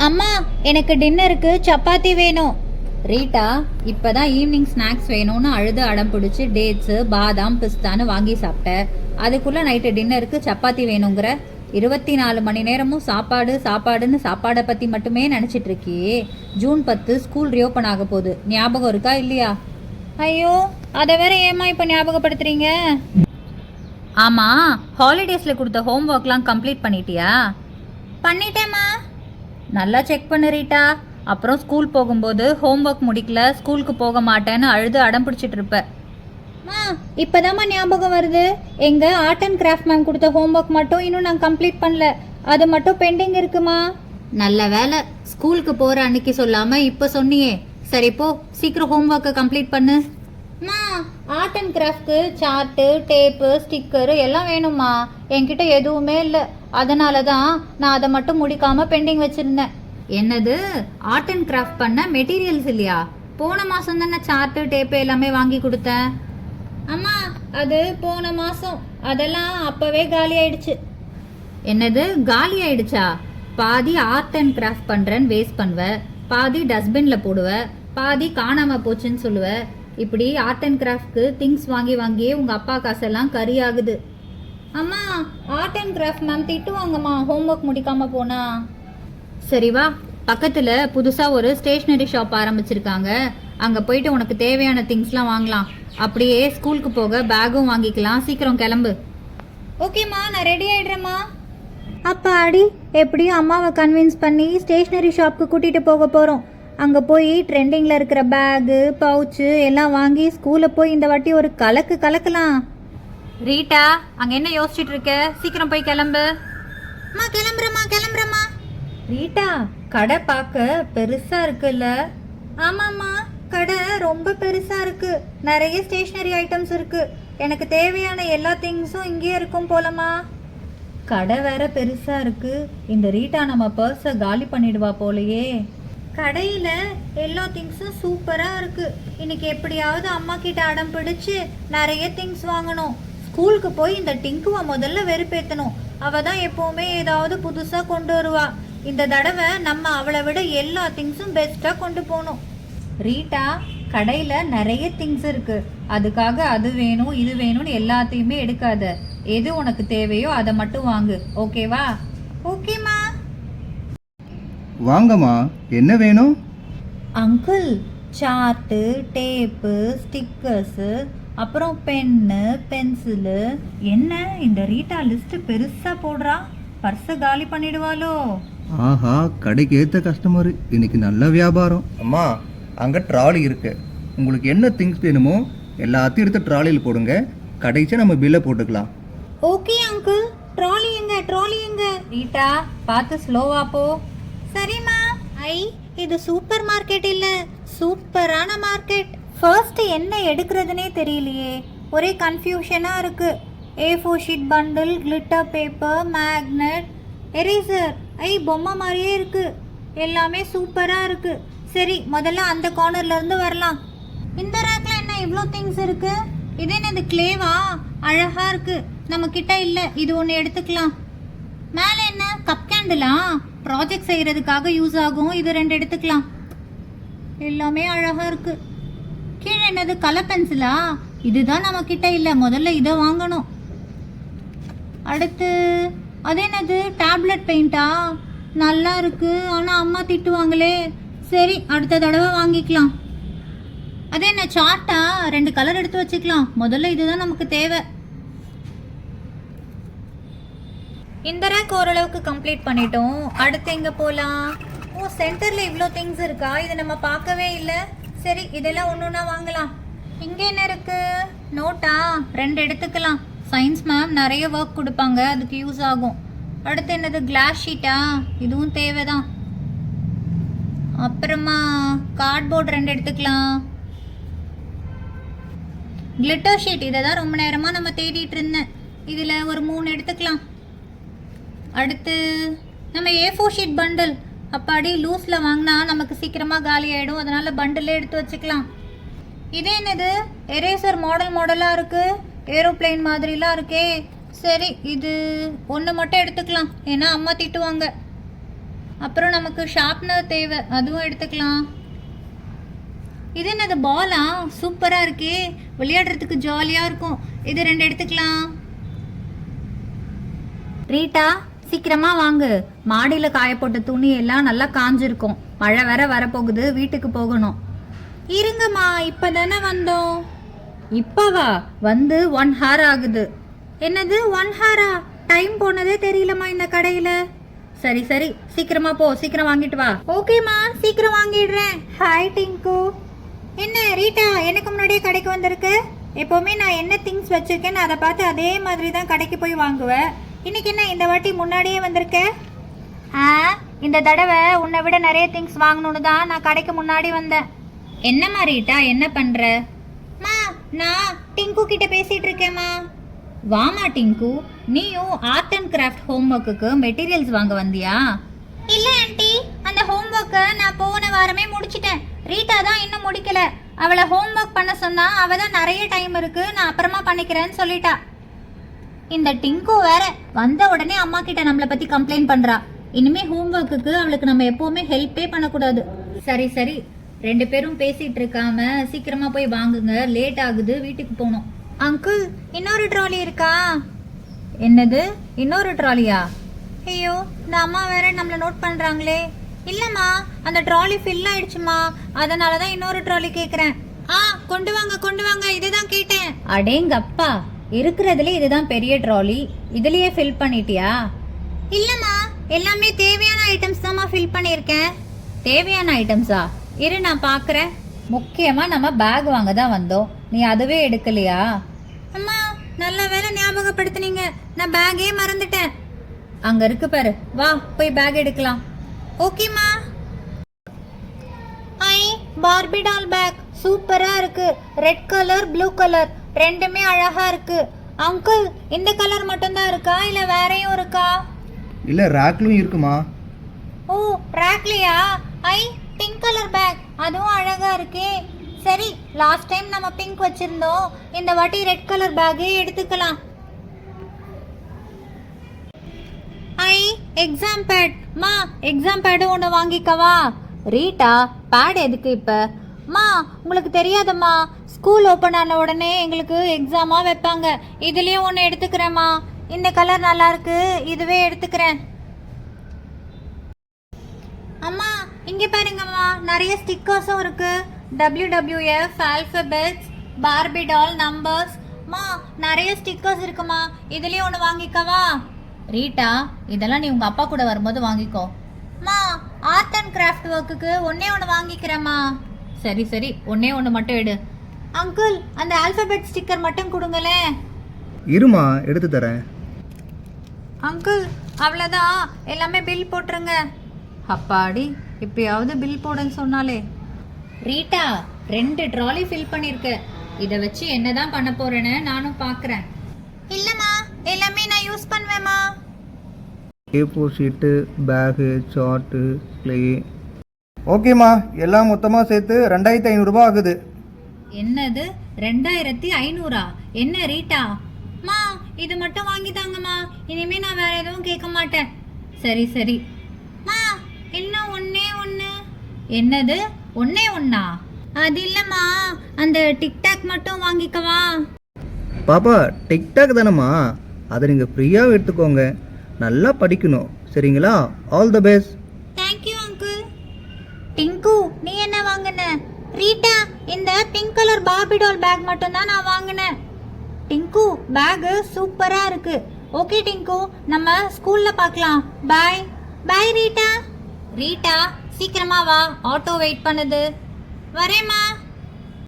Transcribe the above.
அம்மா, எனக்கு டின்னருக்கு சப்பாத்தி வேணும். ரீட்டா இப்பதான் ஈவினிங் ஸ்நாக்ஸ் வேணும்னு அழுது அடம் பிடிச்சி டேட்ஸு பாதாம் பிஸ்தான்னு வாங்கி சாப்பிட்டேன். அதுக்குள்ள நைட்டு டின்னருக்கு சப்பாத்தி வேணுங்கிற. 24 மணி நேரமும் சாப்பாடு சாப்பாடுன்னு சாப்பாடை பற்றி மட்டுமே நினச்சிட்டு இருக்கியே. ஜூன் 10 ஸ்கூல் ரியோப்பன் ஆக போகுது, ஞாபகம் இருக்கா இல்லையா? ஐயோ, அதை வேற ஏமா இப்போ ஞாபகப்படுத்துறீங்க? ஆமாம், ஹாலிடேஸில் கொடுத்த ஹோம் ஒர்க்லாம் கம்ப்ளீட் பண்ணிட்டியா? பண்ணிட்டேம்மா. நல்லா செக் பண்ணு ரீட்டா. அப்புறம் ஸ்கூல் போகும்போது ஹோம் ஒர்க் முடிக்கல, ஸ்கூலுக்கு போக மாட்டேன்னு அழுது அடம் பிடிச்சிட்டு இருப்ப. இப்போதாம்மா ஞாபகம் வருது. எங்கள் ஆர்ட் அண்ட் கிராஃப்ட் மேம் கொடுத்த ஹோம் ஒர்க் மட்டும் இன்னும் நான் கம்ப்ளீட் பண்ணல. அது மட்டும் பெண்டிங் இருக்குமா? நல்ல வேலை, ஸ்கூலுக்கு போகிற அன்னைக்கு சொல்லாமல் இப்போ சொன்னியே. சரி போ, சீக்கிரம் ஹோம் ஒர்க்கை கம்ப்ளீட் பண்ணு. ஆர்ட் அண்ட் கிராஃப்ட்க்கு சார்ட்டு, டேப்பு, ஸ்டிக்கரு எல்லாம் வேணுமா? என்கிட்ட எதுவுமே இல்லை. அதனால தான் நான் அதை மட்டும் முடிக்காமல் பெண்டிங் வச்சுருந்தேன். என்னது, ஆர்ட் அண்ட் கிராஃப்ட் பண்ண மெட்டீரியல்ஸ் இல்லையா? போன மாதம் தானே சார்ட்டு டேப்பு எல்லாமே வாங்கி கொடுத்தேன். அம்மா, அது போன மாதம். அதெல்லாம் அப்போவே காலி ஆயிடுச்சு. என்னது, காலி ஆயிடுச்சா? பாதி ஆர்ட் அண்ட் கிராஃப்ட் பண்ணுறேன்னு வேஸ்ட் பண்ணுவேன், பாதி டஸ்ட்பினில் போடுவேன், பாதி காணாமல் போச்சுன்னு சொல்லுவேன். இப்படி ஆர்ட் அண்ட் கிராஃப்ட்க்கு திங்ஸ் வாங்கி வாங்கியே உங்கள் அப்பா காசெல்லாம் கறி ஆகுது. அம்மா, ஆர்ட் அண்ட் கிராஃப்ட் மேம் திட்டுவாங்கம்மா ஹோம் ஒர்க் முடிக்காமல் போனா. சரி வா, பக்கத்தில் புதுசாக ஒரு ஸ்டேஷ்னரி ஷாப் ஆரம்பிச்சிருக்காங்க. அங்கே போயிட்டு உனக்கு தேவையான திங்ஸ்லாம் வாங்கலாம். அப்படியே ஸ்கூலுக்கு போக பேக்கும் வாங்கிக்கலாம். சீக்கிரம் கிளம்பு. ஓகேம்மா, நான் ரெடி ஆகிடுறேம்மா. அப்பாடி, எப்படியும் அம்மாவை கன்வின்ஸ் பண்ணி ஸ்டேஷ்னரி ஷாப்புக்கு கூட்டிகிட்டு போக போகிறோம். அங்கே போய் ட்ரெண்டிங்கில் இருக்கிற பேகு பவுச்சு எல்லாம் வாங்கி ஸ்கூலில் போய் இந்த வாட்டி ஒரு கலக்கு கலக்கலாம். ரீட்டா, அங்கே என்ன யோசிச்சுட்டு இருக்க? சீக்கிரம் போய் கிளம்பு. கிளம்புறேம்மா. ரீட்டா, கடை பார்க்க பெருசா இருக்குல்ல? ஆமாம்மா, கடை ரொம்ப பெருசா இருக்கு. நிறைய ஸ்டேஷ்னரி ஐட்டம்ஸ் இருக்கு. எனக்கு தேவையான எல்லா திங்ஸும் இங்கேயே இருக்கும் போலமா. கடை வேற பெருசா இருக்கு. இந்த ரீட்டா நம்ம பர்ஸை காலி பண்ணிடுவா போலையே. கடையில் எல்லா திங்ஸும் சூப்பராக இருக்கு. இன்னைக்கு எப்படியாவது அம்மா கிட்ட அடம் பிடிச்சு நிறைய திங்ஸ் வாங்கணும். ஸ்கூலுக்கு போய் இந்த டிங்குவை முதல்ல வெறுப்பேற்றணும். அவள் தான் எப்போவுமே ஏதாவது புதுசாக கொண்டு வருவா. இந்த தடவை நம்ம அவளை விட எல்லா திங்ஸும் பெஸ்ட்டாக கொண்டு போகணும். ரீட்டா, கடையில் நிறைய திங்ஸ் இருக்கு. அதுக்காக அது வேணும் இது வேணும்னு எல்லாத்தையுமே எடுக்காத. எது உனக்கு தேவையோ அதை மட்டும் வாங்கு, ஓகேவா? ஓகேம்மா. வாங்கம்மா, என்ன வேணும்? அங்கிள், சார்ட்டு, டேப்பு, ஸ்டிக்கர்ஸு, அப்புறம் பென்னு, பென்சிலு. என்ன இந்த ரீட்டா லிஸ்ட் பெருசாக போடுறா? பர்ஸை காலி பண்ணிடுவாளோ? ஆஹா, கடைக்கு ஏற்ற கஸ்டமர், இன்னைக்கு நல்ல வியாபாரம். அம்மா, அங்கே ட்ராலி இருக்கு. உங்களுக்கு என்ன திங்ஸ் வேணுமோ எல்லாத்தையும் எடுத்து ட்ராலியில் போடுங்க. கடைசி நம்ம பில்லை போட்டுக்கலாம். Okay uncle. ட்ராலி எங்க? ரீட்டா, பார்த்து ஸ்லோவா போ. சரிம்மா. இது சூப்பர் மார்க்கெட் இல்ல, சூப்பரான மார்க்கெட். ஃபர்ஸ்ட் என்ன எடுக்கிறதுனே தெரியலையே, ஒரே கன்ஃபியூஷனா இருக்கு. A4 sheet bundle, glitter paper, magnet, eraser. பொம்மை மாதிரியே இருக்கு. எல்லாமே சூப்பரா இருக்கு. சரி, முதல்ல அந்த கார்னர்ல இருந்து வரலாம். இந்த ரேக்ல என்ன இவ்வளோ திங்ஸ் இருக்கு? இது என்னது, கிளேவா? அழகா இருக்கு. நம்ம கிட்ட இல்ல, இது ஒன்று எடுத்துக்கலாம். மேலே என்ன, கப் கேண்டிலா? ப்ராஜெக்ட் செய்யறதுக்காக யூஸ் ஆகும். இது 2 எடுத்துக்கலாம். எல்லாமே அழகா இருக்கு. கீழே என்னது, கலர் பென்சிலா? இதுதான் நம்ம கிட்ட இல்ல, முதல்ல இதை வாங்கணும். அடுத்து அது என்னது, டேப்லெட் பெயிண்டா? நல்லா இருக்கு, ஆனால் அம்மா திட்டுவாங்களே. சரி, அடுத்த தடவை வாங்கிக்கலாம். அது என்ன, சார்ட்டா? 2 கலர் எடுத்து வச்சுக்கலாம். முதல்ல இதுதான் நமக்கு தேவை. இந்த ரேக் ஓரளவுக்கு கம்ப்ளீட் பண்ணிட்டோம். அடுத்து எங்கே போகலாம்? ஓ, சென்டரில் இவ்வளோ திங்ஸ் இருக்கா? இதை நம்ம பார்க்கவே இல்லை. சரி, இதெல்லாம் ஒன்று ஒன்றா வாங்கலாம். இங்கே என்ன இருக்கு, நோட்டா? 2 எடுத்துக்கலாம். சயின்ஸ் மேம் நிறைய ஒர்க் கொடுப்பாங்க, அதுக்கு யூஸ் ஆகும். அடுத்து என்னது, கிளாஸ் ஷீட்டா? இதுவும் தேவைதான். அப்புறமா கார்ட்போர்ட் 2 எடுத்துக்கலாம். கிளிட்டர் ஷீட், இதை தான் ரொம்ப நேரமாக நம்ம தேடிட்டு இருந்தேன். இதில் ஒரு 3 எடுத்துக்கலாம். அடுத்து நம்ம A4 ஷீட் பண்டில். அப்பாடி, லூஸில் வாங்கினா நமக்கு சீக்கிரமாக காலி ஆகிடும். அதனால் பண்டிலே எடுத்து வச்சுக்கலாம். இதே என்னது, எரேசர் மாடலாக இருக்குது. ஏரோப்ளேன் மாதிரிலாம் இருக்கே. சரி, இது 1 மட்டும் எடுத்துக்கலாம், ஏன்னா அம்மா திட்டுவாங்க. அப்புறம் நமக்கு ஷார்ப்னர் தேவை, அதுவும் எடுத்துக்கலாம். இது என்னது பாலா? சூப்பராக இருக்கே, விளையாடுறதுக்கு ஜாலியாக இருக்கும். இது 2 எடுத்துக்கலாம். ரீட்டா சீக்கிரமா வாங்கு, மாடியில் காய போட்ட துணி எல்லாம் நல்லா காஞ்சிருக்கும். மழை வேற வரப்போகுது, வீட்டுக்கு போகணும். இருங்கம்மா, இப்பதானே வந்தோம். இப்பவா வந்து 1 hour ஆகுது. என்னது 1 hour-ஆ? டைம் போனதே தெரியலம்மா இந்த கடையில. சரி சரி, சீக்கிரமா போ, சீக்கிரம் வாங்கிட்டு வா. ஓகேம்மா, சீக்கிரம் வாங்கிடுறேன். ஹாய் டிங்கு. என்ன ரீட்டா, எனக்கு முன்னாடியே கடைக்கு வந்திருக்கு? எப்போவுமே நான் என்ன திங்ஸ் வச்சிருக்கேன்னு அதை பார்த்து அதே மாதிரி தான் கடைக்கு போய் வாங்குவேன். இன்னைக்கு என்ன இந்த வாட்டி முன்னாடியே வந்திருக்க? இந்த தடவை உன்னை விட நிறைய திங்ஸ் வாங்கணும்னு தான் நான் கடைக்கு முன்னாடி வந்தேன். என்னம்மா ரீட்டா, என்ன பண்ற? மா, நான் டிங்கு கிட்ட பேசிட்டு இருக்கேம்மா. வாமா டிங்கு, நீயும் ஆர்ட் அண்ட் கிராஃப்ட் ஹோம்ஒர்க்குக்கு மெட்டீரியல்ஸ் வாங்க வந்தியா? இல்ல ஆண்டி, அந்த ஹோம்ஒர்க்கை நான் போன வாரமே முடிச்சிட்டேன். ரீட்டா தான் இன்னும் முடிக்கல. அவளை ஹோம்ஒர்க் பண்ண சொன்னா அவ தான் நிறைய டைம் இருக்கு, நான் அப்புறமா பண்ணிக்கிறேன்னு சொல்லிட்டா. இந்த டிங்கு வேற வந்த உடனே அம்மா கிட்ட நம்மளை பத்தி கம்ப்ளைண்ட் பண்றா. இனிமே ஹோம்ஒர்க்குக்கு அவளுக்கு நம்ம எப்பவுமே ஹெல்ப்பே பண்ணக்கூடாது. சரி சரி, 2 பேரும் பேசிட்டு இருக்காம சீக்கிரமா போய் வாங்குங்க, லேட் ஆகுது, வீட்டுக்கு போகணும். அங்கிள், இன்னொரு ட்ராலி இருக்கா? என்னது இன்னொரு ட்ராலியா? ஐயோ, இந்த அம்மா வேற நம்மளை நோட் பண்றாங்களே. இல்லம்மா, அந்த ட்ராலி ஃபில் ஆயிடுச்சுமா, அதனால தான் இன்னொரு ட்ராலி கேக்குறேன். கொண்டு வாங்க கொண்டு வாங்க, இதுதான் கேட்டேன். அடேங்கப்பா, இருக்கிறதுல இதுதான் பெரிய ட்ராலி, இதுலயே ஃபில் பண்ணிட்டியா? இல்லம்மா, எல்லாமே தேவையான ஐட்டம்ஸ் தான்மா ஃபில் பண்ணியிருக்கேன். தேவையான ஐட்டம்ஸா? இரு நான் பார்க்குறேன். முக்கியமாக நம்ம பேக் வாங்க தான் வந்தோம், நீ அதுவே எடுக்கலையா? அம்மா, நல்ல வேலை ஞாபகப்படுத்துனீங்க, நான் பேக்கே மறந்துட்டேன். அங்கே இருக்கு பாரு, வா போய் பேக் எடுக்கலாம். ஓகேம்மா. ஐ, பார்பி டால் பேக் சூப்பராக இருக்கு. ரெட் கலர், ப்ளூ கலர் ரெண்டுமே அழகாக இருக்கு. அங்கிள், இந்த கலர் மட்டும்தான் இருக்கா இல்லை வேறையும் இருக்கா? இல்லை, ரேக்லும் இருக்குமா. ஓ, ரேக்லியா? ஐ, பிங்க் கலர் பேக், அதுவும் அழகா இருக்கே. சரி, லாஸ்ட் டைம் நம்ம பிங்க் வச்சிருந்தோம், இந்த வாட்டி ரெட் கலர் பேக்கே எடுத்துக்கலாம். ஐ, எக்ஸாம் பேட். மா, எக்ஸாம் பேடு ஒன்று வாங்கிக்கவா? ரீட்டா, பேட் எதுக்கு இப்போ? மா, உங்களுக்கு தெரியாதம்மா, ஸ்கூல் ஓப்பன் ஆன உடனே எங்களுக்கு எக்ஸாமாக வைப்பாங்க. இதுலேயும் ஒன்று எடுத்துக்கிறேம்மா. இந்த கலர் நல்லா இருக்கு, இதுவே எடுத்துக்கிறேன். அம்மா, இங்கே பாருங்கம்மா, நிறைய ஸ்டிக்கர்ஸும் இருக்கு. WWF, alphabets, Barbie doll, numbers. மா, நிறைய ஸ்டிக்கர்ஸ் இருக்குமா, இதுலேயும் ஒன்று வாங்கிக்கவா? ரீட்டா, இதெல்லாம் நீ உங்கள் அப்பா கூட வரும்போது வாங்கிக்கோ. மா, ஆர்ட் அண்ட் கிராஃப்ட் ஒர்க்குக்கு ஒன்றே ஒன்று வாங்கிக்கிறேம்மா. சரி சரி, ஒன்றே ஒன்று மட்டும் எடு. அங்கிள், அந்த ஆல்ஃபபெட் ஸ்டிக்கர் மட்டும் கொடுங்களேன். இருமா, எடுத்து தரேன். அங்கிள், அவ்வளோதான், எல்லாமே பில் போட்டுருங்க. அப்பாடி, இப்பயாவது பில் போடுன்னு சொன்னாலே. ரீட்டா, 2 ட்ராலி ஃபில் பண்ணியிருக்க, இதை வச்சு என்னதான் பண்ண போறேன்னு நானும் பார்க்குறேன். இல்லைம்மா, எல்லாமே நான் யூஸ் பண்ணுவேம்மா. A4 sheet, bag, chart, clay. ஓகேம்மா, எல்லாம் மொத்தமாக சேர்த்து 2500 ரூபாய் ஆகுது. என்னது 2500-ஆ? என்ன ரீட்டா? மா, இது மட்டும் வாங்கி தாங்கம்மா, இனிமே நான் வேற எதுவும் கேட்க மாட்டேன். சரி சரி. மா, இன்னும் ஒன்னே ஒன்று. என்னது ஒன்னே ஒன்னா? அது இல்லைம்மா, அந்த டிக்டாக் மட்டும் வாங்கிக்கவா? பாப்பா, டிக்டாக் தானம்மா, அதை நீங்கள் ஃப்ரீயாக எடுத்துக்கோங்க. நல்லா படிக்கணும், சரிங்களா? All the best. Thank you uncle. Tinku, நீ என்ன வாங்கின? ரீட்டா, இந்த pink colour Barbie doll bag மட்டும் தான் நான் வாங்கினேன். டிங்கு, பேக் சூப்பரா இருக்கு. ஓகே டிங்கு, நம்ம ஸ்கூல்ல பார்க்கலாம். By by Rita. ரீட்டா, சீக்கிரமா வா, ஆட்டோ வெயிட் பண்ணுது. வரேம்மா.